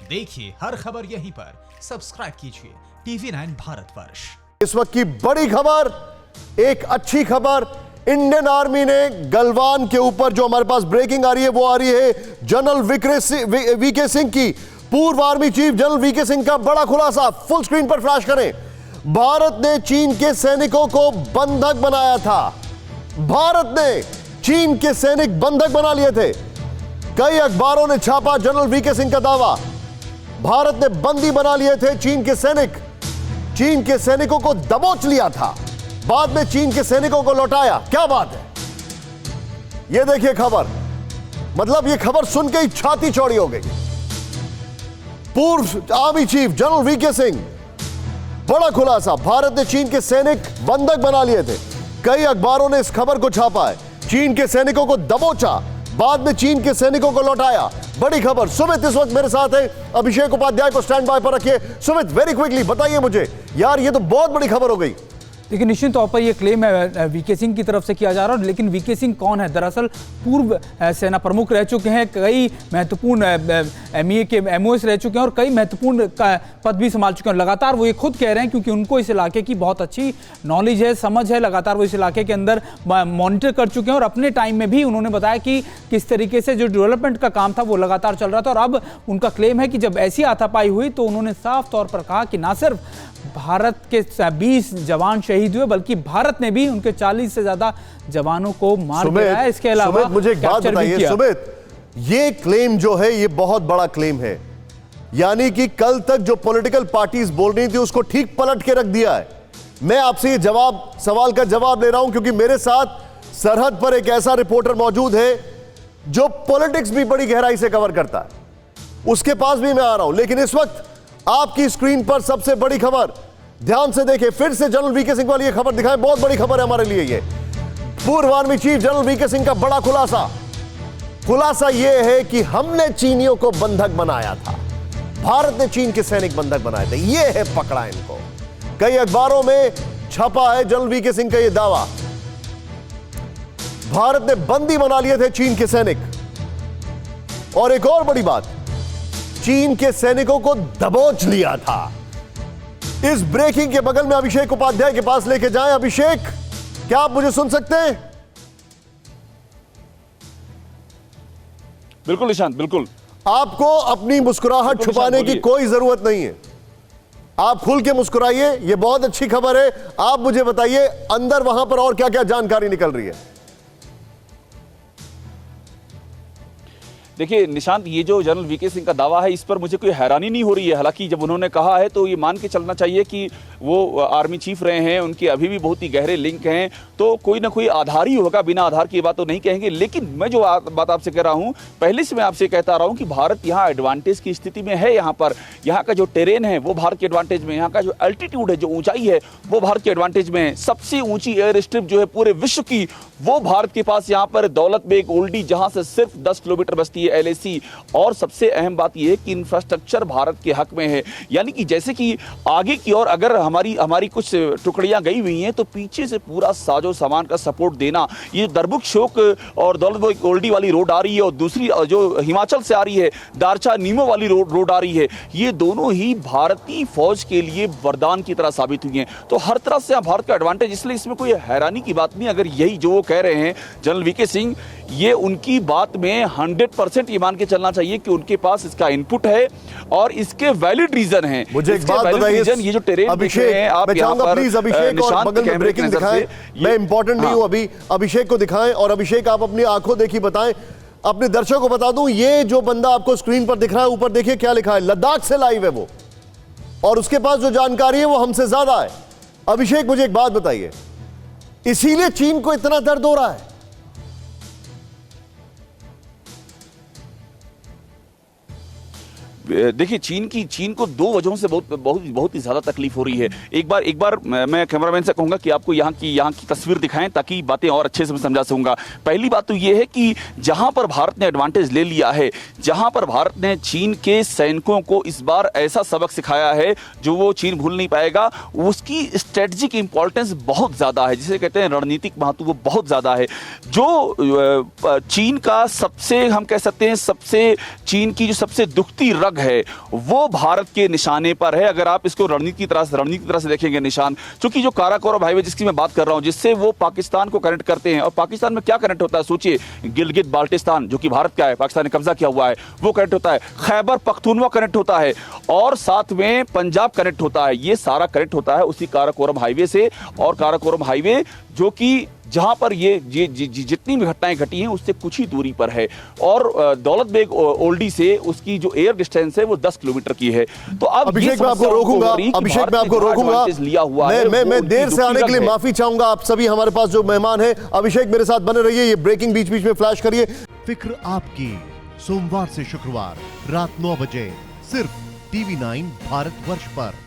देखिए हर खबर यहीं पर, सब्सक्राइब कीजिए TV9 भारतवर्ष। इस वक्त की बड़ी खबर, एक अच्छी खबर, इंडियन आर्मी ने गलवान के ऊपर जो हमारे पास ब्रेकिंग आ रही है वो आ रही है जनरल वीके सिंह की। पूर्व army chief general V K Singh का बड़ा खुलासा, फुल स्क्रीन पर फ्लैश करें। भारत ने चीन के सैनिकों को बंधक बनाया था। भारत ने चीन के सैनिक बंधक बना लिए थे। कई अखबारों ने छापा जनरल वीके सिंह का दावा, भारत ने बंदी बना लिए थे चीन के सैनिक, चीन के सैनिकों को दबोच लिया था, बाद में चीन के सैनिकों को लौटाया। क्या बात है, यह देखिए खबर, मतलब यह खबर सुन के ही छाती चौड़ी हो गई। पूर्व army chief general V K Singh, बड़ा खुलासा, भारत ने चीन के सैनिक बंधक बना लिए थे। कई अखबारों ने इस खबर को छापा है, चीन के सैनिकों को दबोचा, बाद में चीन के सैनिकों को लौटाया। बड़ी खबर। सुमित इस वक्त मेरे साथ है, अभिषेक उपाध्याय को स्टैंड बाय पर रखिए। सुमित, वेरी क्विकली बताइए मुझे, यार ये तो बहुत बड़ी खबर हो गई। लेकिन निश्चित तौर पर यह क्लेम है वीके सिंह की तरफ से किया जा रहा है, लेकिन वीके सिंह कौन है? दरअसल पूर्व सेना प्रमुख रह चुके हैं, कई महत्वपूर्ण एमईए के एमओएस रह चुके हैं और कई महत्वपूर्ण पद भी संभाल चुके हैं। लगातार वो ये खुद कह रहे हैं, क्योंकि उनको इस इलाके की बहुत अच्छी नॉलेज है, समझ है, लगातार वो इस इलाके के अंदर मॉनिटर कर चुके हैं और अपने टाइम में भी उन्होंने बताया कि किस तरीके से जो डेवलपमेंट का काम था वो लगातार चल रहा था। और अब उनका क्लेम है कि जब ऐसी हाथापाई हुई तो उन्होंने साफ तौर पर कहा कि ना सिर्फ भारत के 20 जवान शहीद हुए, बल्कि भारत ने भी उनके 40 से ज्यादा जवानों को मार दिया है। इसके अलावा मुझे एक बात बताइए सुमित, ये क्लेम जो है ये बहुत बड़ा क्लेम है, यानी कि कल तक जो पॉलिटिकल पार्टीज बोल रही थी उसको ठीक पलट के रख दिया है। मैं आपसे ये सवाल का जवाब ले रहा हूं क्योंकि मेरे साथ सरहद पर एक ऐसा रिपोर्टर मौजूद है जो पॉलिटिक्स भी बड़ी गहराई से कवर करता है, उसके पास भी मैं आ रहा हूं। लेकिन इस वक्त आपकी स्क्रीन पर सबसे बड़ी खबर, ध्यान से देखें, फिर से जनरल वीके सिंह वाली ये खबर दिखाएं, बहुत बड़ी खबर है हमारे लिए। ये पूर्व army chief general V K Singh का बड़ा खुलासा यह है कि हमने चीनियों को बंधक बनाया था, भारत ने चीन के सैनिक बंधक बनाए थे, यह है पकड़ा इनको। कई अखबारों में छपा है जनरल वीके सिंह का यह दावा, भारत ने बंदी बना लिए थे चीन के सैनिक। और एक और बड़ी बात, चीन के सैनिकों को दबोच लिया था। इस ब्रेकिंग के बगल में अभिषेक उपाध्याय के पास लेके जाएं। अभिषेक, क्या आप मुझे सुन सकते हैं? बिल्कुल निशांत, बिल्कुल। आपको अपनी मुस्कुराहट छुपाने की कोई जरूरत नहीं है, आप खुल के मुस्कुराइए, यह बहुत अच्छी खबर है। आप मुझे बताइए अंदर वहां पर और क्या क्या जानकारी निकल रही है। देखिए निशांत, ये जो जनरल वीके सिंह का दावा है इस पर मुझे कोई हैरानी नहीं हो रही है। हालांकि जब उन्होंने कहा है तो ये मान के चलना चाहिए कि वो आर्मी चीफ रहे हैं, उनके अभी भी बहुत ही गहरे लिंक हैं, तो कोई ना कोई आधार ही होगा, बिना आधार की बात तो नहीं कहेंगे। लेकिन मैं जो बात आपसे कह रहा हूँ, पहले से मैं आपसे कहता रहा हूँ कि भारत यहाँ एडवांटेज की स्थिति में है। यहाँ का जो टेरेन है वो भारत के एडवांटेज में, यहाँ का जो एल्टीट्यूड है, जो ऊंचाई है वो भारत के एडवांटेज में है। सबसे ऊंची एयर स्ट्रिप जो है पूरे विश्व की वो भारत के पास यहाँ पर दौलत बेग ओल्डी, जहाँ से सिर्फ 10 किलोमीटर बसती है LAC। और सबसे अहम बात यह है कि इंफ्रास्ट्रक्चर भारत के हक में है, यानी कि जैसे कि आगे की ओर अगर हमारी कुछ टुकड़ियां गई हुई हैं तो पीछे से पूरा साजो सामान का सपोर्ट देना। ये दरबुक शोक और दौलत बेग ओल्डी वाली रोड आ रही है और दूसरी जो हिमाचल से आ रही है दारचा नीमो वाली रोड आ रही है, ये दोनों ही भारतीय फौज के लिए वरदान की तरह साबित हुई हैं। तो हर तरह से भारत का एडवांटेज, इसलिए इसमें कोई हैरानी की बात नहीं। अगर यही जो वो कह रहे हैं जनरल वीके सिंह, ये उनकी बात में 100% ये मान के चलना चाहिए कि उनके पास इसका इनपुट है और इसके वैलिड रीजन है। मुझे एक बात बताइए, ये जो टेरेन अभिषेक, मैं चाहूंगा प्लीज अभिषेक और बगल में ब्रेकिंग दिखाएं। मैं इंपॉर्टेंट नहीं हूं अभी, अभिषेक को दिखाएं और अभिषेक आप अपनी आंखों देखी बताएं। अपने दर्शकों को बता दूं, ये जो बंदा आपको स्क्रीन पर दिख रहा है, ऊपर देखिए क्या लिखा है, लद्दाख से लाइव है वो, और उसके पास जो जानकारी है वो हमसे ज्यादा है। अभिषेक, मुझे एक बात बताइए, इसीलिए चीन को इतना दर्द हो रहा है? देखिए चीन को दो वजहों से बहुत ही ज्यादा तकलीफ हो रही है। एक बार मैं कैमरामैन से कहूंगा कि आपको यहाँ की तस्वीर दिखाएं ताकि बातें और अच्छे से मैं समझा सकूंगा। पहली बात तो ये है कि जहां पर भारत ने एडवांटेज ले लिया है, जहां पर भारत ने चीन के सैनिकों को इस बार ऐसा सबक सिखाया है जो वो चीन भूल नहीं पाएगा, उसकी स्ट्रेटजिक इंपॉर्टेंस बहुत ज्यादा है, जिसे कहते हैं रणनीतिक महत्व वो बहुत ज्यादा है। जो चीन का सबसे हम कह सकते हैं सबसे चीन की जो सबसे दुखती रग दाग है वो भारत के निशाने पर है। अगर आप इसको रणनीति की तरह से देखेंगे निशान, क्योंकि जो काराकोरम हाईवे जिसकी मैं बात कर रहा हूं, जिससे वो पाकिस्तान को कनेक्ट करते हैं, और पाकिस्तान में क्या कनेक्ट होता है सोचिए, गिलगित बाल्टिस्तान जो कि भारत का है, पाकिस्तान ने कब्जा किया हुआ है, वो कनेक्ट होता है, खैबर पख्तूनवा कनेक्ट होता है, और साथ में पंजाब कनेक्ट होता है। ये सारा कनेक्ट होता है उसी काराकोरम हाईवे से। और काराकोरम हाईवे जो कि जहां पर ये जितनी भी घटनाएं घटी हैं उससे कुछ ही दूरी पर है, और दौलत बेग ओल्डी से उसकी जो एयर डिस्टेंस है वो 10 किलोमीटर की है। तो अब अभिषेक मैं आपको रोकूंगा, अभिषेक मैं आपको रोकूंगा, लिया हुआ है, मैं देर से आने के लिए माफी चाहूंगा। आप सभी हमारे पास जो मेहमान हैं, अभिषेक मेरे साथ बने रहिए, ये ब्रेकिंग बीच बीच में फ्लैश करिए। फिक्र आपकी, सोमवार से शुक्रवार रात 9 बजे सिर्फ TV9 भारतवर्ष पर।